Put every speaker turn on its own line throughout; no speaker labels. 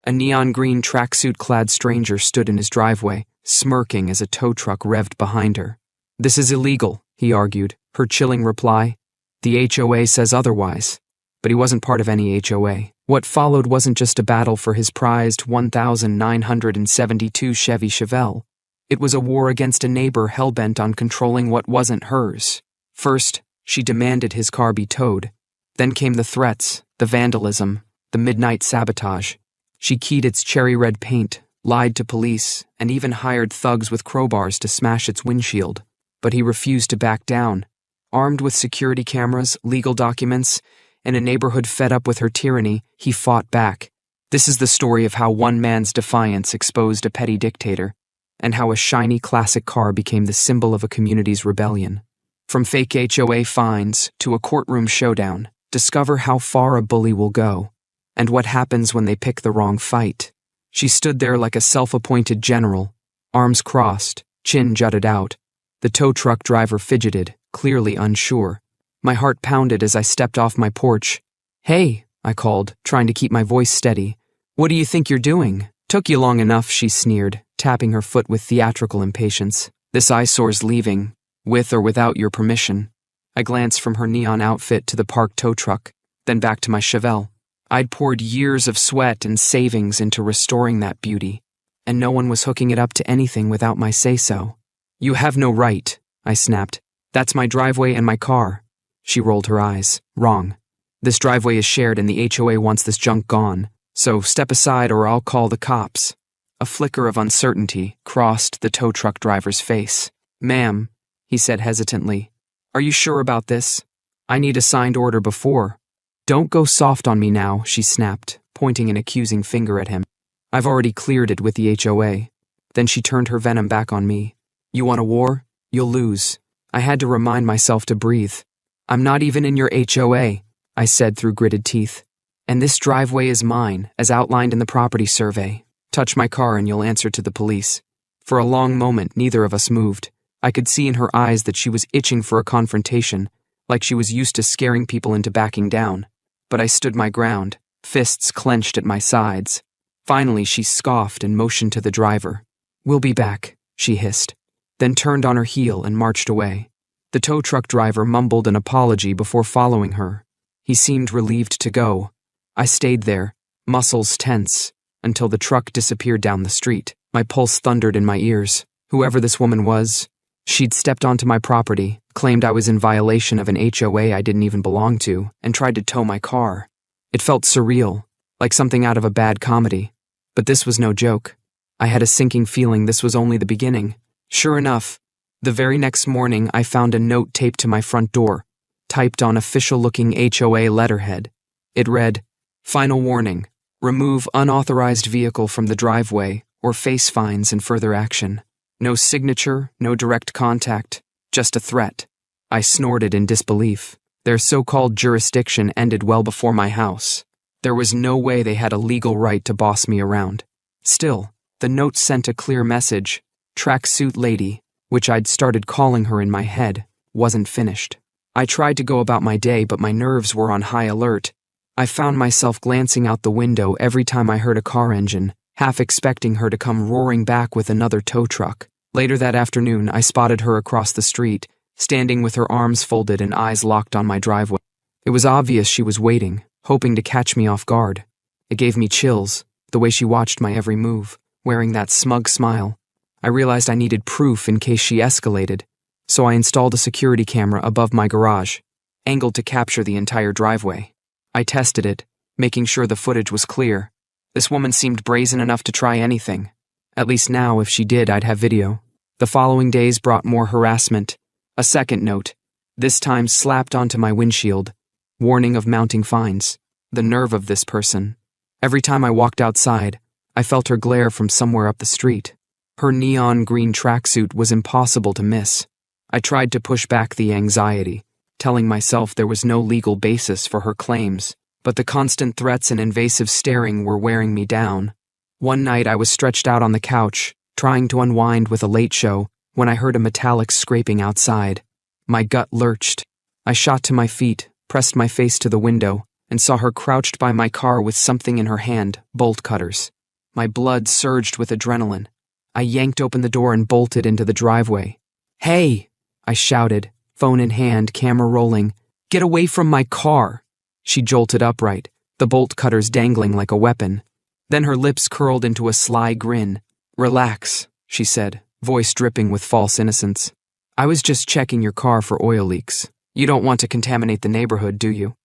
A neon green tracksuit-clad stranger stood in his driveway, smirking as a tow truck revved behind her. "This is illegal," he argued, her chilling reply. "The HOA says otherwise." But he wasn't part of any HOA. What followed wasn't just a battle for his prized 1972 Chevy Chevelle. It was a war against a neighbor hell-bent on controlling what wasn't hers. First, she demanded his car be towed. Then came the threats, the vandalism, the midnight sabotage. She keyed its cherry red paint, lied to police, and even hired thugs with crowbars to smash its windshield. But he refused to back down. Armed with security cameras, legal documents, and a neighborhood fed up with her tyranny, he fought back. This is the story of how one man's defiance exposed a petty dictator, and how a shiny classic car became the symbol of a community's rebellion. From fake HOA fines to a courtroom showdown, discover how far a bully will go, and what happens when they pick the wrong fight. She stood there like a self-appointed general, arms crossed, chin jutted out. The tow truck driver fidgeted, clearly unsure. My heart pounded as I stepped off my porch. "Hey," I called, trying to keep my voice steady. "What do you think you're doing?" "Took you long enough," she sneered, tapping her foot with theatrical impatience. "This eyesore's leaving, with or without your permission." I glanced from her neon outfit to the parked tow truck, then back to my Chevelle. I'd poured years of sweat and savings into restoring that beauty, and no one was hooking it up to anything without my say-so. "You have no right," I snapped. "That's my driveway and my car." She rolled her eyes. "Wrong. This driveway is shared and the HOA wants this junk gone, so step aside or I'll call the cops." A flicker of uncertainty crossed the tow truck driver's face. "Ma'am," he said hesitantly, "are you sure about this? I need a signed order before." "Don't go soft on me now," she snapped, pointing an accusing finger at him. "I've already cleared it with the HOA." Then she turned her venom back on me. "You want a war? You'll lose." I had to remind myself to breathe. "I'm not even in your HOA," I said through gritted teeth. "And this driveway is mine, as outlined in the property survey. Touch my car and you'll answer to the police." For a long moment, neither of us moved. I could see in her eyes that she was itching for a confrontation, like she was used to scaring people into backing down. But I stood my ground, fists clenched at my sides. Finally, she scoffed and motioned to the driver. "We'll be back," she hissed, then turned on her heel and marched away. The tow truck driver mumbled an apology before following her. He seemed relieved to go. I stayed there, muscles tense, until the truck disappeared down the street. My pulse thundered in my ears. Whoever this woman was, she'd stepped onto my property, claimed I was in violation of an HOA I didn't even belong to, and tried to tow my car. It felt surreal, like something out of a bad comedy. But this was no joke. I had a sinking feeling this was only the beginning. Sure enough, the very next morning I found a note taped to my front door, typed on official-looking HOA letterhead. It read, "Final warning. Remove unauthorized vehicle from the driveway or face fines and further action." No signature, no direct contact, just a threat. I snorted in disbelief. Their so-called jurisdiction ended well before my house. There was no way they had a legal right to boss me around. Still, the note sent a clear message. Tracksuit Lady, which I'd started calling her in my head, wasn't finished. I tried to go about my day, but my nerves were on high alert. I found myself glancing out the window every time I heard a car engine, half expecting her to come roaring back with another tow truck. Later that afternoon, I spotted her across the street, standing with her arms folded and eyes locked on my driveway. It was obvious she was waiting, hoping to catch me off guard. It gave me chills, the way she watched my every move, wearing that smug smile. I realized I needed proof in case she escalated, so I installed a security camera above my garage, angled to capture the entire driveway. I tested it, making sure the footage was clear. This woman seemed brazen enough to try anything. At least now, if she did, I'd have video. The following days brought more harassment. A second note, this time slapped onto my windshield. Warning of mounting fines. The nerve of this person. Every time I walked outside, I felt her glare from somewhere up the street. Her neon green tracksuit was impossible to miss. I tried to push back the anxiety, telling myself there was no legal basis for her claims, but the constant threats and invasive staring were wearing me down. One night I was stretched out on the couch, trying to unwind with a late show, when I heard a metallic scraping outside. My gut lurched. I shot to my feet, pressed my face to the window, and saw her crouched by my car with something in her hand, bolt cutters. My blood surged with adrenaline. I yanked open the door and bolted into the driveway. "Hey!" I shouted, phone in hand, camera rolling. "Get away from my car!" She jolted upright, the bolt cutters dangling like a weapon. Then her lips curled into a sly grin. "Relax," she said, voice dripping with false innocence. "I was just checking your car for oil leaks. You don't want to contaminate the neighborhood, do you?"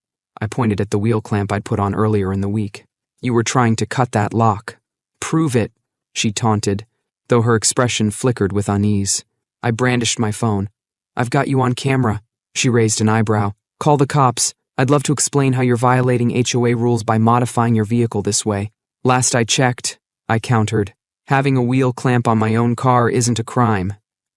I pointed at the wheel clamp I'd put on earlier in the week. "You were trying to cut that lock." "Prove it," she taunted, though her expression flickered with unease. I brandished my phone. "I've got you on camera." She raised an eyebrow. "Call the cops. I'd love to explain how you're violating HOA rules by modifying your vehicle this way." "Last I checked," I countered, "having a wheel clamp on my own car isn't a crime."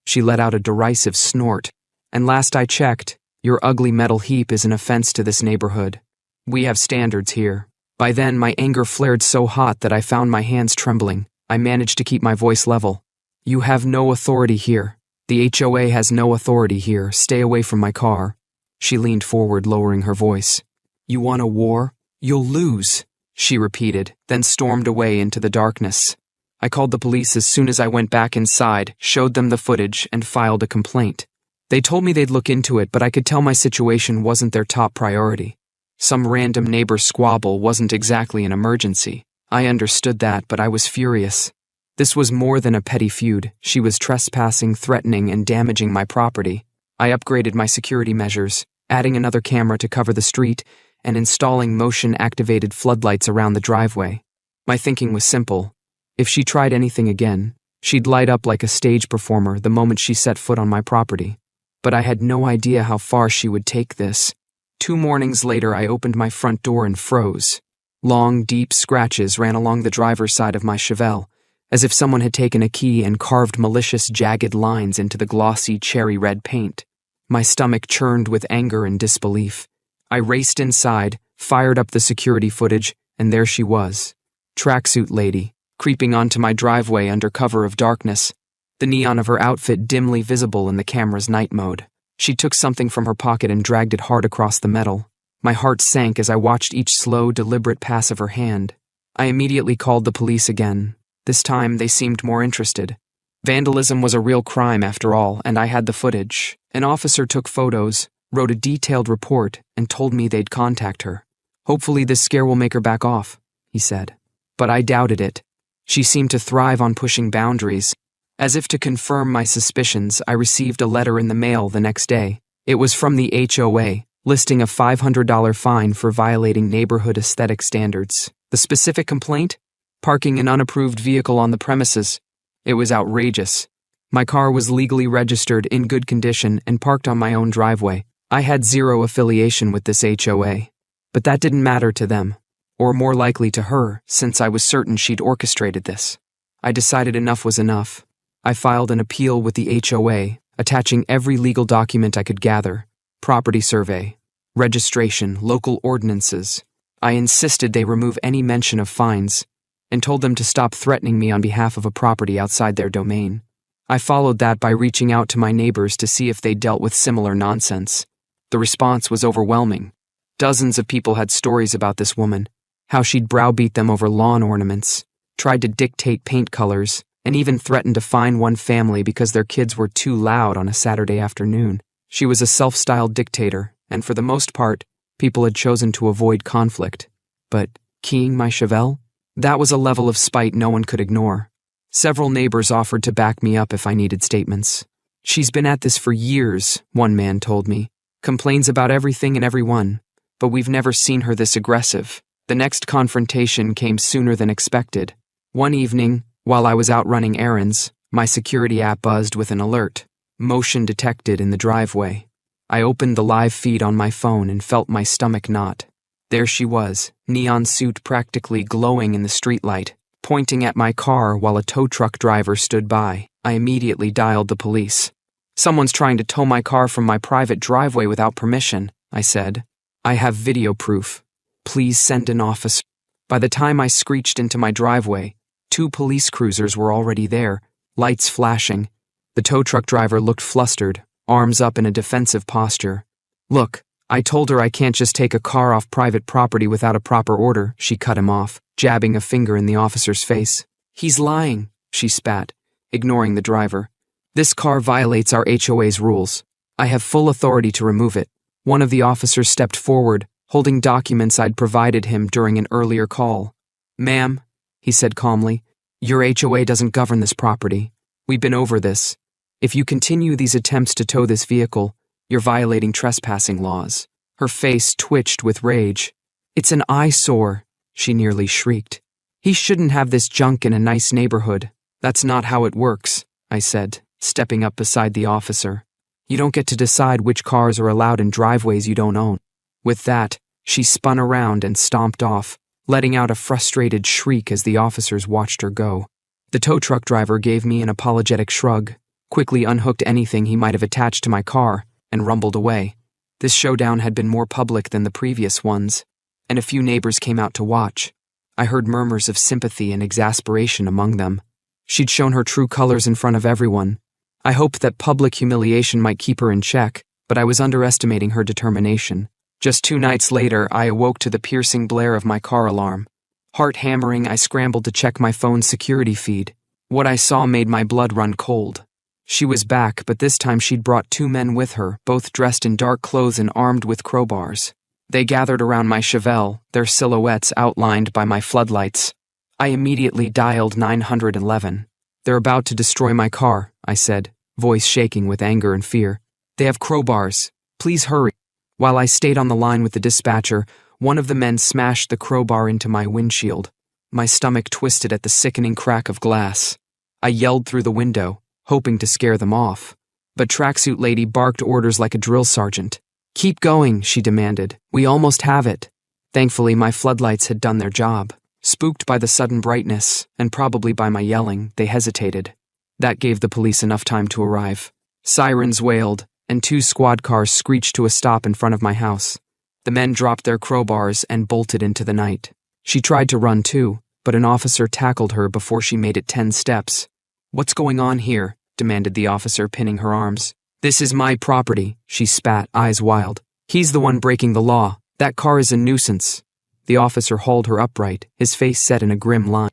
She let out a derisive snort. "And last I checked, your ugly metal heap is an offense to this neighborhood. We have standards here." By then, my anger flared so hot that I found my hands trembling. I managed to keep my voice level. "You have no authority here. The HOA has no authority here. Stay away from my car." She leaned forward, lowering her voice. "You want a war? You'll lose," she repeated, then stormed away into the darkness. I called the police as soon as I went back inside, showed them the footage, and filed a complaint. They told me they'd look into it, but I could tell my situation wasn't their top priority. Some random neighbor squabble wasn't exactly an emergency. I understood that, but I was furious. This was more than a petty feud. She was trespassing, threatening, and damaging my property. I upgraded my security measures, adding another camera to cover the street, and installing motion-activated floodlights around the driveway. My thinking was simple. If she tried anything again, she'd light up like a stage performer the moment she set foot on my property. But I had no idea how far she would take this. 2 mornings later, I opened my front door and froze. Long, deep scratches ran along the driver's side of my Chevelle, as if someone had taken a key and carved malicious, jagged lines into the glossy, cherry-red paint. My stomach churned with anger and disbelief. I raced inside, fired up the security footage, and there she was. Tracksuit lady, creeping onto my driveway under cover of darkness, the neon of her outfit dimly visible in the camera's night mode. She took something from her pocket and dragged it hard across the metal. My heart sank as I watched each slow, deliberate pass of her hand. I immediately called the police again. This time, they seemed more interested. Vandalism was a real crime after all, and I had the footage. An officer took photos, wrote a detailed report, and told me they'd contact her. "Hopefully this scare will make her back off," he said. But I doubted it. She seemed to thrive on pushing boundaries. As if to confirm my suspicions, I received a letter in the mail the next day. It was from the HOA, listing a $500 fine for violating neighborhood aesthetic standards. The specific complaint? Parking an unapproved vehicle on the premises. It was outrageous. My car was legally registered, in good condition, and parked on my own driveway. I had zero affiliation with this HOA. But that didn't matter to them, or more likely to her, since I was certain she'd orchestrated this. I decided enough was enough. I filed an appeal with the HOA, attaching every legal document I could gather: property survey, registration, local ordinances. I insisted they remove any mention of fines, and told them to stop threatening me on behalf of a property outside their domain. I followed that by reaching out to my neighbors to see if they dealt with similar nonsense. The response was overwhelming. Dozens of people had stories about this woman, how she'd browbeat them over lawn ornaments, tried to dictate paint colors, and even threatened to fine one family because their kids were too loud on a Saturday afternoon. She was a self-styled dictator, and for the most part, people had chosen to avoid conflict. But keying my Chevelle? That was a level of spite no one could ignore. Several neighbors offered to back me up if I needed statements. "She's been at this for years," one man told me. "Complains about everything and everyone, but we've never seen her this aggressive." The next confrontation came sooner than expected. One evening, while I was out running errands, my security app buzzed with an alert. Motion detected in the driveway. I opened the live feed on my phone and felt my stomach knot. There she was, neon suit practically glowing in the streetlight, pointing at my car while a tow truck driver stood by. I immediately dialed the police. "Someone's trying to tow my car from my private driveway without permission," I said. "I have video proof. Please send an officer." By the time I screeched into my driveway, 2 police cruisers were already there, lights flashing. The tow truck driver looked flustered, arms up in a defensive posture. "Look, I told her I can't just take a car off private property without a proper order. She cut him off, jabbing a finger in the officer's face. He's lying, she spat, ignoring the driver. This car violates our HOA's rules. I have full authority to remove it. One of the officers stepped forward, holding documents I'd provided him during an earlier call. Ma'am, he said calmly, your HOA doesn't govern this property. We've been over this. If you continue these attempts to tow this vehicle, you're violating trespassing laws. Her face twitched with rage. It's an eyesore, she nearly shrieked. He shouldn't have this junk in a nice neighborhood. That's not how it works, I said, stepping up beside the officer. You don't get to decide which cars are allowed in driveways you don't own. With that, she spun around and stomped off, letting out a frustrated shriek as the officers watched her go. The tow truck driver gave me an apologetic shrug, quickly unhooked anything he might have attached to my car, and rumbled away. This showdown had been more public than the previous ones, and a few neighbors came out to watch. I heard murmurs of sympathy and exasperation among them. She'd shown her true colors in front of everyone. I hoped that public humiliation might keep her in check, but I was underestimating her determination. Just 2 nights later, I awoke to the piercing blare of my car alarm. Heart hammering, I scrambled to check my phone's security feed. What I saw made my blood run cold. She was back, but this time she'd brought 2 men with her, both dressed in dark clothes and armed with crowbars. They gathered around my Chevelle, their silhouettes outlined by my floodlights. I immediately dialed 911. They're about to destroy my car, I said, voice shaking with anger and fear. They have crowbars. Please hurry. While I stayed on the line with the dispatcher, one of the men smashed the crowbar into my windshield. My stomach twisted at the sickening crack of glass. I yelled through the window, hoping to scare them off. But Tracksuit Lady barked orders like a drill sergeant. Keep going, she demanded. We almost have it. Thankfully, my floodlights had done their job. Spooked by the sudden brightness, and probably by my yelling, they hesitated. That gave the police enough time to arrive. Sirens wailed, and 2 squad cars screeched to a stop in front of my house. The men dropped their crowbars and bolted into the night. She tried to run too, but an officer tackled her before she made it 10 steps. What's going on here? Demanded the officer, pinning her arms. This is my property, she spat, eyes wild. He's the one breaking the law. That car is a nuisance. The officer hauled her upright, his face set in a grim line.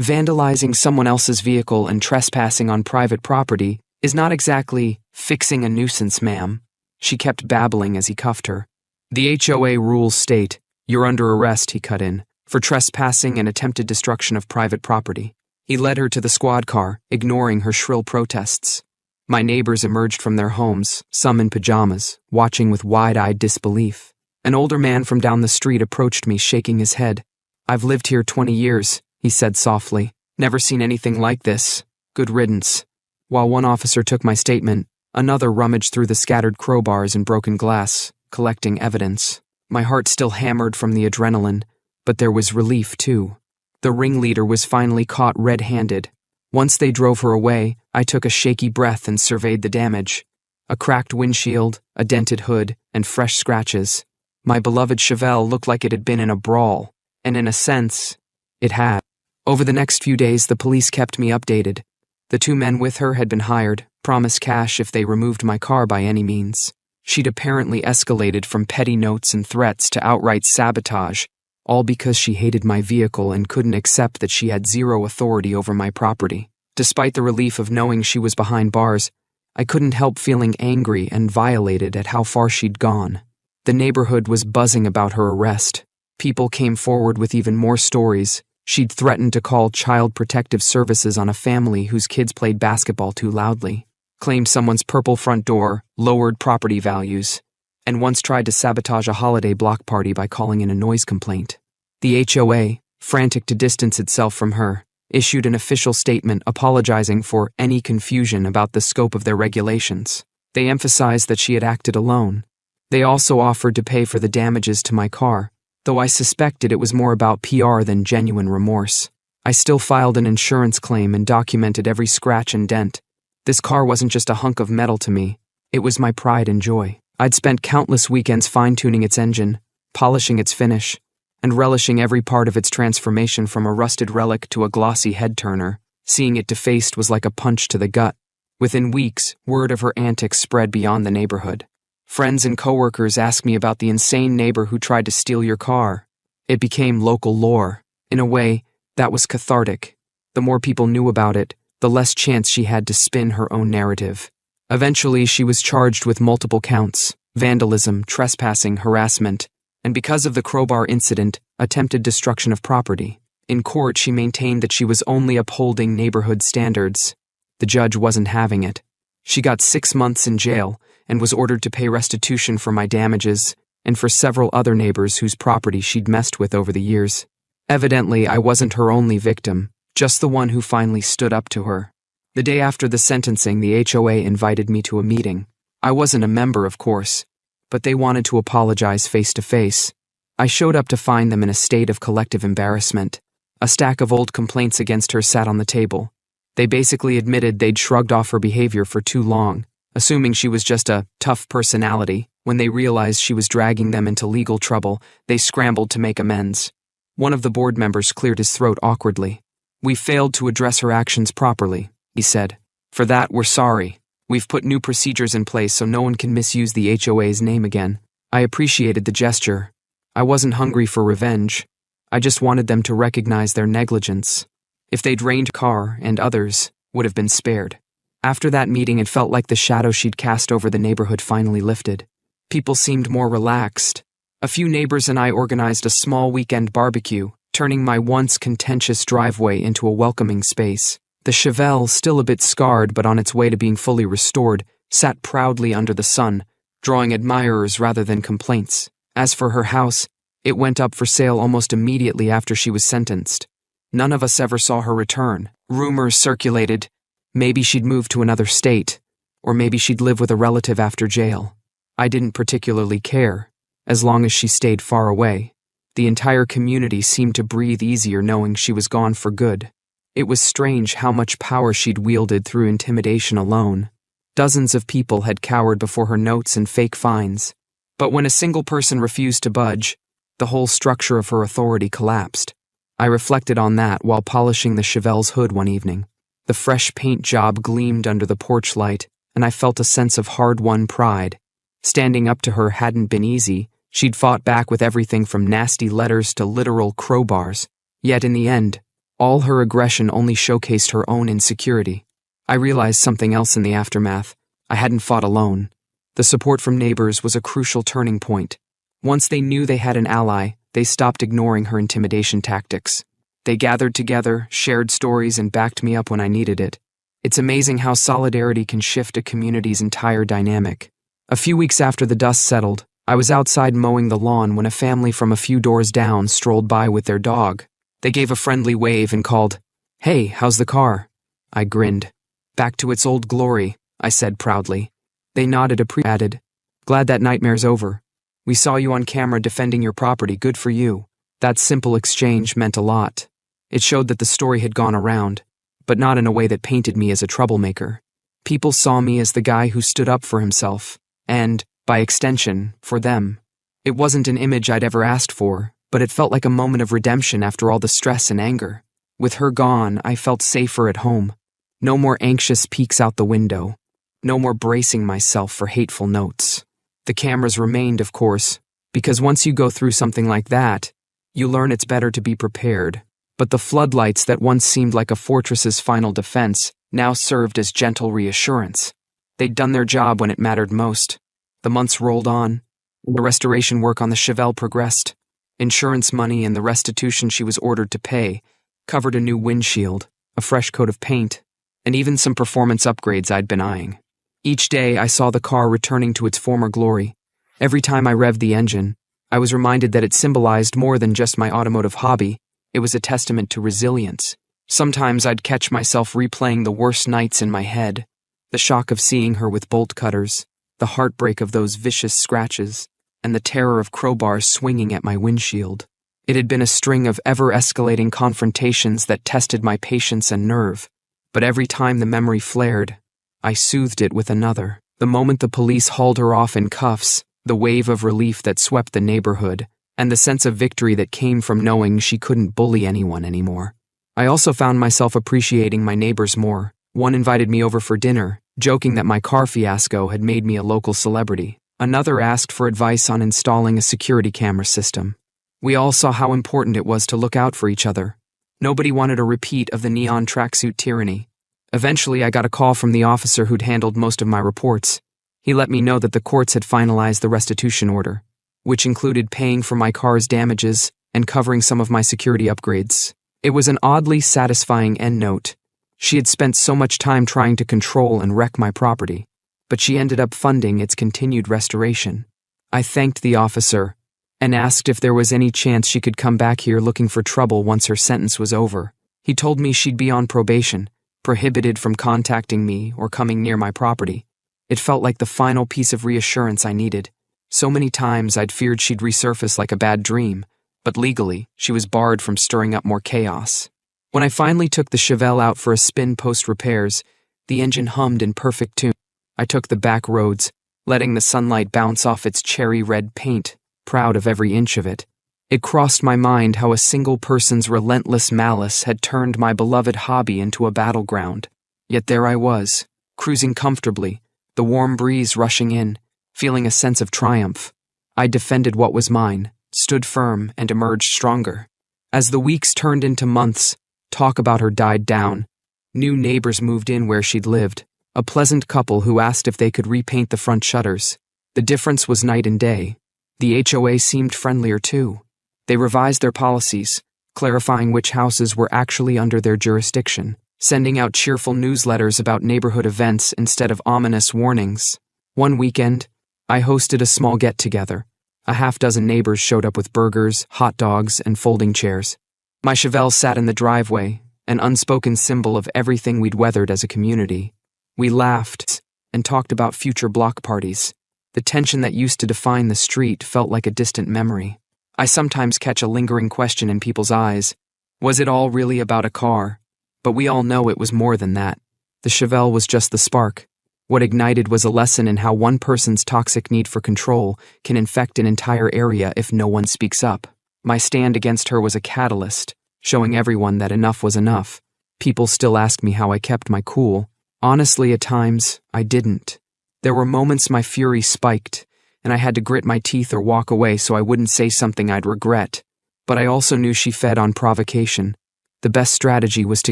Vandalizing someone else's vehicle and trespassing on private property is not exactly fixing a nuisance, ma'am. She kept babbling as he cuffed her. The HOA rules state, you're under arrest, he cut in, for trespassing and attempted destruction of private property. He led her to the squad car, ignoring her shrill protests. My neighbors emerged from their homes, some in pajamas, watching with wide-eyed disbelief. An older man from down the street approached me, shaking his head. I've lived here 20 years, he said softly. Never seen anything like this. Good riddance. While one officer took my statement, another rummaged through the scattered crowbars and broken glass, collecting evidence. My heart still hammered from the adrenaline, but there was relief too. The ringleader was finally caught red-handed. Once they drove her away, I took a shaky breath and surveyed the damage. A cracked windshield, a dented hood, and fresh scratches. My beloved Chevelle looked like it had been in a brawl, and in a sense, it had. Over the next few days, the police kept me updated. The 2 men with her had been hired, promised cash if they removed my car by any means. She'd apparently escalated from petty notes and threats to outright sabotage, all because she hated my vehicle and couldn't accept that she had zero authority over my property. Despite the relief of knowing she was behind bars, I couldn't help feeling angry and violated at how far she'd gone. The neighborhood was buzzing about her arrest. People came forward with even more stories. She'd threatened to call Child Protective Services on a family whose kids played basketball too loudly, claimed someone's purple front door, lowered property values, and once tried to sabotage a holiday block party by calling in a noise complaint. The HOA, frantic to distance itself from her, issued an official statement apologizing for any confusion about the scope of their regulations. They emphasized that she had acted alone. They also offered to pay for the damages to my car, though I suspected it was more about PR than genuine remorse. I still filed an insurance claim and documented every scratch and dent. This car wasn't just a hunk of metal to me, it was my pride and joy. I'd spent countless weekends fine-tuning its engine, polishing its finish, and relishing every part of its transformation from a rusted relic to a glossy head-turner. Seeing it defaced was like a punch to the gut. Within weeks, word of her antics spread beyond the neighborhood. Friends and coworkers asked me about the insane neighbor who tried to steal your car. It became local lore. In a way, that was cathartic. The more people knew about it, the less chance she had to spin her own narrative. Eventually, she was charged with multiple counts: vandalism, trespassing, harassment, and because of the crowbar incident, attempted destruction of property. In court, she maintained that she was only upholding neighborhood standards. The judge wasn't having it. She got 6 months in jail and was ordered to pay restitution for my damages and for several other neighbors whose property she'd messed with over the years. Evidently, I wasn't her only victim, just the one who finally stood up to her. The day after the sentencing, the HOA invited me to a meeting. I wasn't a member, of course, but they wanted to apologize face to face. I showed up to find them in a state of collective embarrassment. A stack of old complaints against her sat on the table. They basically admitted they'd shrugged off her behavior for too long, assuming she was just a tough personality. When they realized she was dragging them into legal trouble, they scrambled to make amends. One of the board members cleared his throat awkwardly. "We failed to address her actions properly," he said. "For that, we're sorry. We've put new procedures in place so no one can misuse the HOA's name again." I appreciated the gesture. I wasn't hungry for revenge. I just wanted them to recognize their negligence. If they'd rained Carr and others, would have been spared. After that meeting, it felt like the shadow she'd cast over the neighborhood finally lifted. People seemed more relaxed. A few neighbors and I organized a small weekend barbecue, turning my once contentious driveway into a welcoming space. The Chevelle, still a bit scarred but on its way to being fully restored, sat proudly under the sun, drawing admirers rather than complaints. As for her house, it went up for sale almost immediately after she was sentenced. None of us ever saw her return. Rumors circulated. Maybe she'd move to another state, or maybe she'd live with a relative after jail. I didn't particularly care, as long as she stayed far away. The entire community seemed to breathe easier knowing she was gone for good. It was strange how much power she'd wielded through intimidation alone. Dozens of people had cowered before her notes and fake fines. But when a single person refused to budge, the whole structure of her authority collapsed. I reflected on that while polishing the Chevelle's hood one evening. The fresh paint job gleamed under the porch light, and I felt a sense of hard-won pride. Standing up to her hadn't been easy. She'd fought back with everything from nasty letters to literal crowbars. Yet in the end, all her aggression only showcased her own insecurity. I realized something else in the aftermath. I hadn't fought alone. The support from neighbors was a crucial turning point. Once they knew they had an ally, they stopped ignoring her intimidation tactics. They gathered together, shared stories, and backed me up when I needed it. It's amazing how solidarity can shift a community's entire dynamic. A few weeks after the dust settled, I was outside mowing the lawn when a family from a few doors down strolled by with their dog. They gave a friendly wave and called, "Hey, how's the car?" I grinned. "Back to its old glory," I said proudly. They nodded, added, "Glad that nightmare's over. We saw you on camera defending your property, good for you." That simple exchange meant a lot. It showed that the story had gone around, but not in a way that painted me as a troublemaker. People saw me as the guy who stood up for himself, and, by extension, for them. It wasn't an image I'd ever asked for, but it felt like a moment of redemption after all the stress and anger. With her gone, I felt safer at home. No more anxious peeks out the window. No more bracing myself for hateful notes. The cameras remained, of course, because once you go through something like that, you learn it's better to be prepared. But the floodlights that once seemed like a fortress's final defense now served as gentle reassurance. They'd done their job when it mattered most. The months rolled on. The restoration work on the Chevelle progressed. Insurance money and the restitution she was ordered to pay covered a new windshield, a fresh coat of paint, and even some performance upgrades I'd been eyeing. Each day I saw the car returning to its former glory. Every time I revved the engine, I was reminded that it symbolized more than just my automotive hobby. It was a testament to resilience. Sometimes I'd catch myself replaying the worst nights in my head. The shock of seeing her with bolt cutters, the heartbreak of those vicious scratches, and the terror of crowbars swinging at my windshield. It had been a string of ever-escalating confrontations that tested my patience and nerve. But every time the memory flared, I soothed it with another. The moment the police hauled her off in cuffs, the wave of relief that swept the neighborhood, and the sense of victory that came from knowing she couldn't bully anyone anymore. I also found myself appreciating my neighbors more. One invited me over for dinner, joking that my car fiasco had made me a local celebrity. Another asked for advice on installing a security camera system. We all saw how important it was to look out for each other. Nobody wanted a repeat of the neon tracksuit tyranny. Eventually, I got a call from the officer who'd handled most of my reports. He let me know that the courts had finalized the restitution order, which included paying for my car's damages and covering some of my security upgrades. It was an oddly satisfying endnote. She had spent so much time trying to control and wreck my property, but she ended up funding its continued restoration. I thanked the officer and asked if there was any chance she could come back here looking for trouble once her sentence was over. He told me she'd be on probation, prohibited from contacting me or coming near my property. It felt like the final piece of reassurance I needed. So many times I'd feared she'd resurface like a bad dream, but legally, she was barred from stirring up more chaos. When I finally took the Chevelle out for a spin post-repairs, the engine hummed in perfect tune. I took the back roads, letting the sunlight bounce off its cherry red paint, proud of every inch of it. It crossed my mind how a single person's relentless malice had turned my beloved hobby into a battleground. Yet there I was, cruising comfortably, the warm breeze rushing in, feeling a sense of triumph. I defended what was mine, stood firm, and emerged stronger. As the weeks turned into months, talk about her died down. New neighbors moved in where she'd lived, a pleasant couple who asked if they could repaint the front shutters. The difference was night and day. The HOA seemed friendlier too. They revised their policies, clarifying which houses were actually under their jurisdiction, sending out cheerful newsletters about neighborhood events instead of ominous warnings. One weekend, I hosted a small get-together. A half-dozen neighbors showed up with burgers, hot dogs, and folding chairs. My Chevelle sat in the driveway, an unspoken symbol of everything we'd weathered as a community. We laughed and talked about future block parties. The tension that used to define the street felt like a distant memory. I sometimes catch a lingering question in people's eyes. Was it all really about a car? But we all know it was more than that. The Chevelle was just the spark. What ignited was a lesson in how one person's toxic need for control can infect an entire area if no one speaks up. My stand against her was a catalyst, showing everyone that enough was enough. People still ask me how I kept my cool. Honestly, at times, I didn't. There were moments my fury spiked, and I had to grit my teeth or walk away so I wouldn't say something I'd regret. But I also knew she fed on provocation. The best strategy was to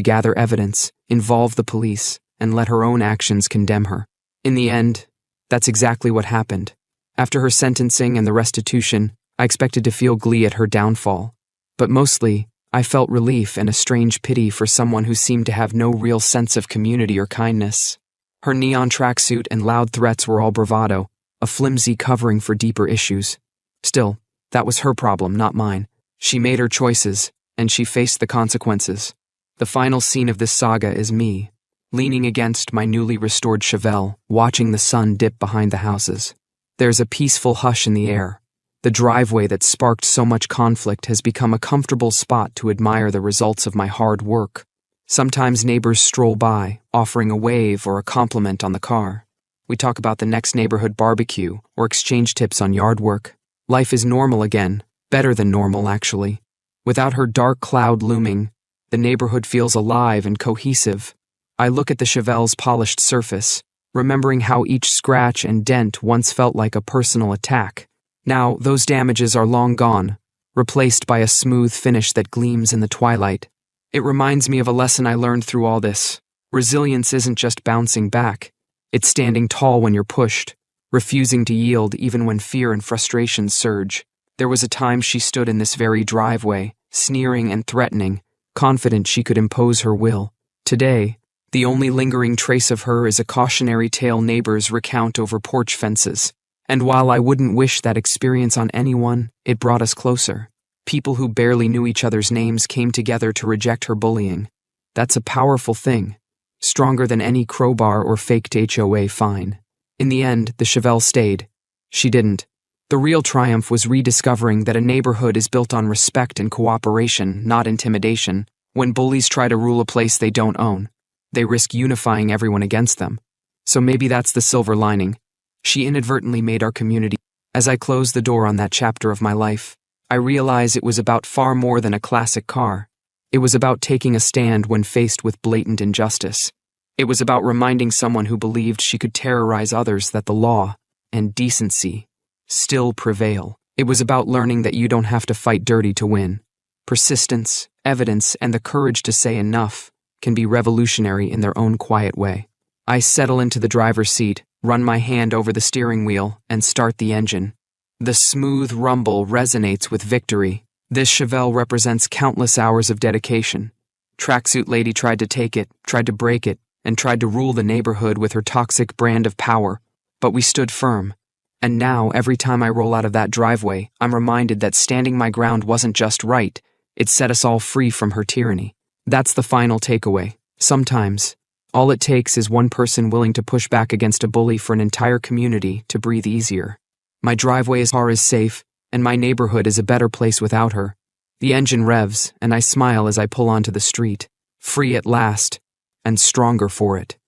gather evidence, involve the police, and let her own actions condemn her. In the end, that's exactly what happened. After her sentencing and the restitution, I expected to feel glee at her downfall. But mostly, I felt relief and a strange pity for someone who seemed to have no real sense of community or kindness. Her neon tracksuit and loud threats were all bravado, a flimsy covering for deeper issues. Still, that was her problem, not mine. She made her choices, and she faced the consequences. The final scene of this saga is me, leaning against my newly restored Chevelle, watching the sun dip behind the houses. There's a peaceful hush in the air. The driveway that sparked so much conflict has become a comfortable spot to admire the results of my hard work. Sometimes neighbors stroll by, offering a wave or a compliment on the car. We talk about the next neighborhood barbecue or exchange tips on yard work. Life is normal again, better than normal actually. Without her dark cloud looming, the neighborhood feels alive and cohesive. I look at the Chevelle's polished surface, remembering how each scratch and dent once felt like a personal attack. Now, those damages are long gone, replaced by a smooth finish that gleams in the twilight. It reminds me of a lesson I learned through all this. Resilience isn't just bouncing back. It's standing tall when you're pushed, refusing to yield even when fear and frustration surge. There was a time she stood in this very driveway, sneering and threatening, confident she could impose her will. Today, the only lingering trace of her is a cautionary tale neighbors recount over porch fences. And while I wouldn't wish that experience on anyone, it brought us closer. People who barely knew each other's names came together to reject her bullying. That's a powerful thing, stronger than any crowbar or faked HOA fine. In the end, the Chevelle stayed. She didn't. The real triumph was rediscovering that a neighborhood is built on respect and cooperation, not intimidation. When bullies try to rule a place they don't own, they risk unifying everyone against them. So maybe that's the silver lining. She inadvertently made our community. As I closed the door on that chapter of my life, I realized it was about far more than a classic car. It was about taking a stand when faced with blatant injustice. It was about reminding someone who believed she could terrorize others that the law, and decency still prevail. It was about learning that you don't have to fight dirty to win. Persistence, evidence, and the courage to say enough can be revolutionary in their own quiet way. I settle into the driver's seat, run my hand over the steering wheel, and start the engine. The smooth rumble resonates with victory. This Chevelle represents countless hours of dedication. Tracksuit Lady tried to take it, tried to break it, and tried to rule the neighborhood with her toxic brand of power, but we stood firm. And now, every time I roll out of that driveway, I'm reminded that standing my ground wasn't just right, it set us all free from her tyranny. That's the final takeaway. Sometimes, all it takes is one person willing to push back against a bully for an entire community to breathe easier. My driveway is safe, and my neighborhood is a better place without her. The engine revs, and I smile as I pull onto the street, free at last, and stronger for it.